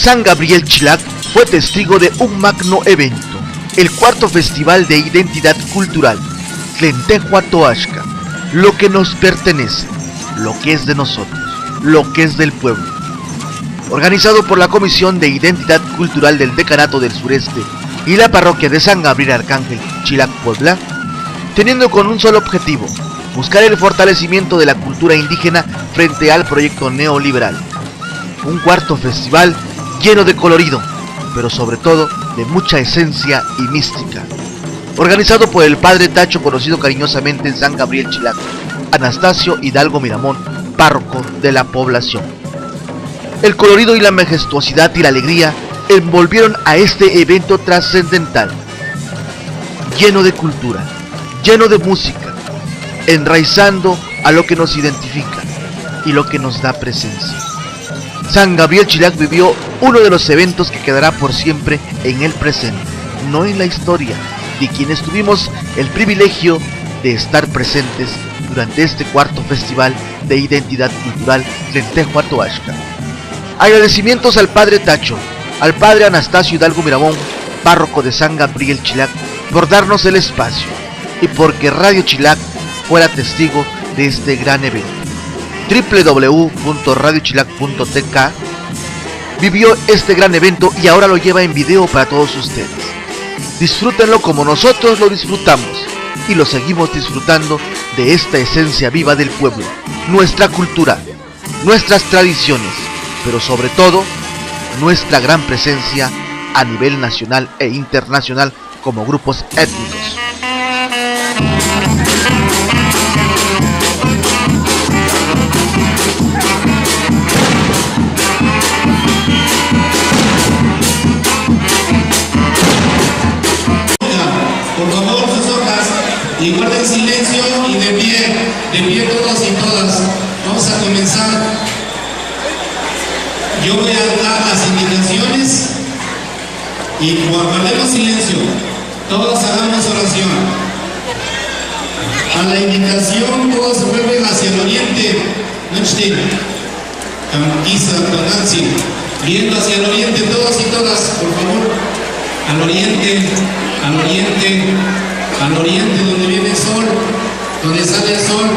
San Gabriel Chilac fue testigo de un magno evento, el cuarto Festival de Identidad Cultural, Tlentehuatoaxca, lo que nos pertenece, lo que es de nosotros, lo que es del pueblo. Organizado por la Comisión de Identidad Cultural del Decanato del Sureste y la Parroquia de San Gabriel Arcángel, Chilac, Puebla, teniendo con un solo objetivo, buscar el fortalecimiento de la cultura indígena frente al proyecto neoliberal. Un cuarto festival lleno de colorido, pero sobre todo de mucha esencia y mística. Organizado por el Padre Tacho, conocido cariñosamente en San Gabriel Chilac, Anastasio Hidalgo Miramón, párroco de la población. El colorido y la majestuosidad y la alegría envolvieron a este evento trascendental, lleno de cultura, lleno de música, enraizando a lo que nos identifica y lo que nos da presencia. San Gabriel Chilac vivió uno de los eventos que quedará por siempre en el presente, no en la historia, de quienes tuvimos el privilegio de estar presentes durante este cuarto Festival de Identidad Cultural Tlentehuatoaxca. Agradecimientos al Padre Tacho, al Padre Anastasio Hidalgo Miramón, párroco de San Gabriel Chilac, por darnos el espacio y porque Radio Chilac fuera testigo de este gran evento. www.radiochilac.tk vivió este gran evento y ahora lo lleva en video para todos ustedes. Disfrútenlo como nosotros lo disfrutamos y lo seguimos disfrutando de esta esencia viva del pueblo, nuestra cultura, nuestras tradiciones, pero sobre todo nuestra gran presencia a nivel nacional e internacional como grupos étnicos. Por favor, sus hojas, y guarden silencio y de pie todos y todas. Vamos a comenzar. Yo voy a dar las indicaciones y guardemos silencio. Todos hagamos oración. A la indicación todos se vuelven hacia el oriente. Viendo hacia el oriente todos y todas, por favor. Al oriente, al oriente, al oriente donde viene el sol, donde sale el sol.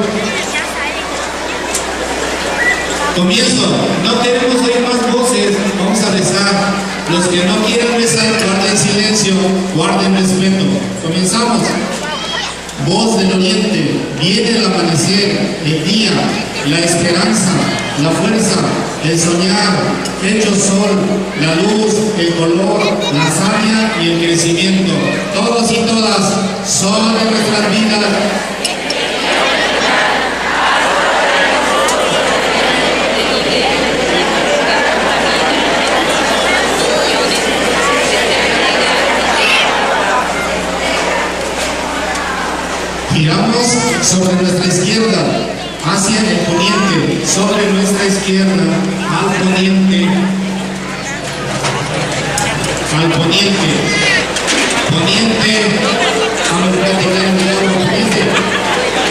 Comienzo, no queremos oír más voces, vamos a rezar. Los que no quieran rezar, guarden silencio, guarden respeto. Comenzamos. Voz del oriente, viene el amanecer, el día, la esperanza, la fuerza, el soñar, hecho sol, la luz, el color, la savia y el crecimiento. Todos y todas, son de nuestras vidas. Giramos sobre nuestra izquierda, hacia el poniente, sobre nuestra izquierda, al poniente, poniente, vamos a platicar un poco, poniente,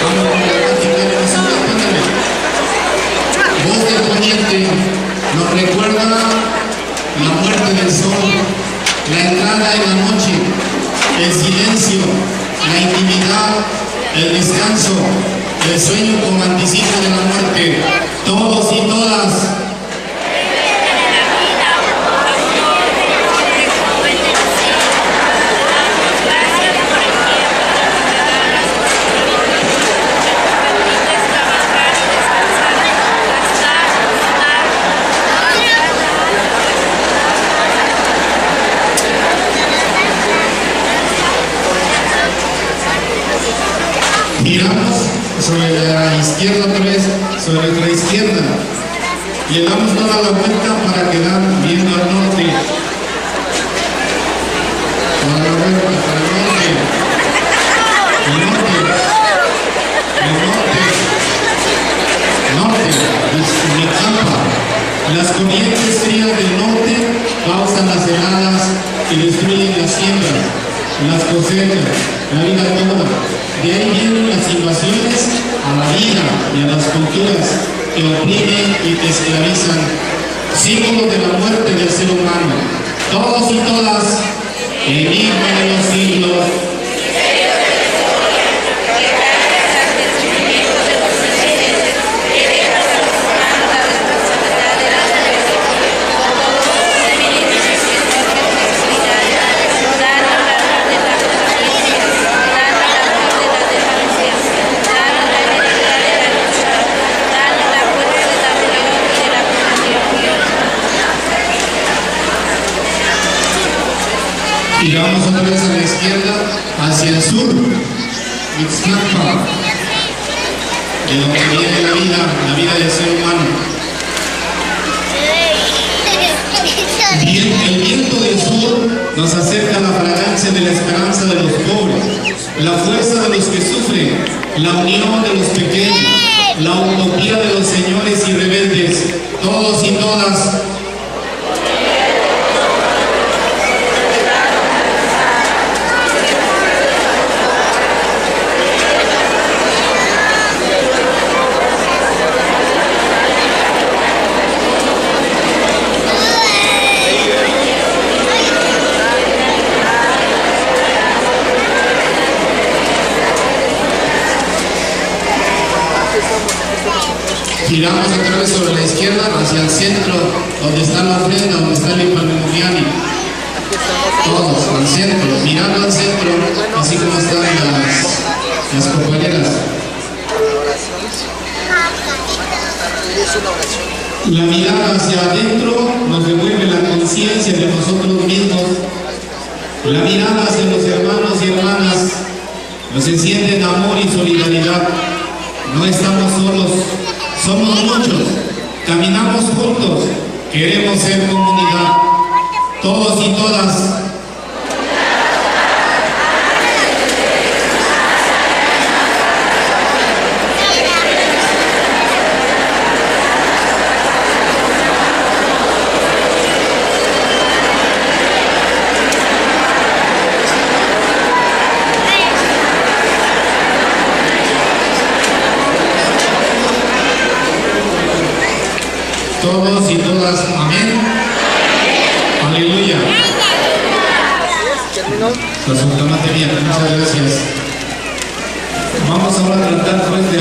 vamos a platicar en esa parte. Voz del poniente nos recuerda la muerte del sol, la entrada en la noche, el silencio, la intimidad, el descanso, el sueño como anticipo de la muerte. Todos y todas. Giramos sobre la izquierda otra vez, sobre nuestra izquierda, y le damos toda la vuelta para quedar viendo al norte. Toda la vuelta para el norte. El norte. El norte. Norte. Mi campa. Las corrientes frías del norte causan las heladas y destruyen las siembras, las cosechas, la vida toda. De ahí vienen las invasiones a la vida y a las culturas que oprimen y que esclavizan. símbolo de la muerte del ser humano. Todos y todas, enigma de los siglos. Y vamos otra vez a la izquierda, hacia el sur, Ixtapa, de donde viene la vida del ser humano. El viento del sur nos acerca a la fragancia de la esperanza de los pobres, la fuerza de los que sufren, la unión de los pequeños, la utopía de los señores y rebeldes, todos y todas. Giramos otra vez sobre la izquierda hacia el centro, donde está la ofrenda, donde está el Ipalmemogiani. Todos al centro, mirando al centro, así como están las compañeras. La mirada hacia adentro nos devuelve la conciencia de nosotros mismos. La mirada hacia los hermanos y hermanas nos enciende en amor y solidaridad. No estamos solos. Somos muchos, caminamos juntos, queremos ser comunidad, todos y todas. Todos y todas, amén. Aleluya. Muchas gracias. Vamos ahora a tratar pues de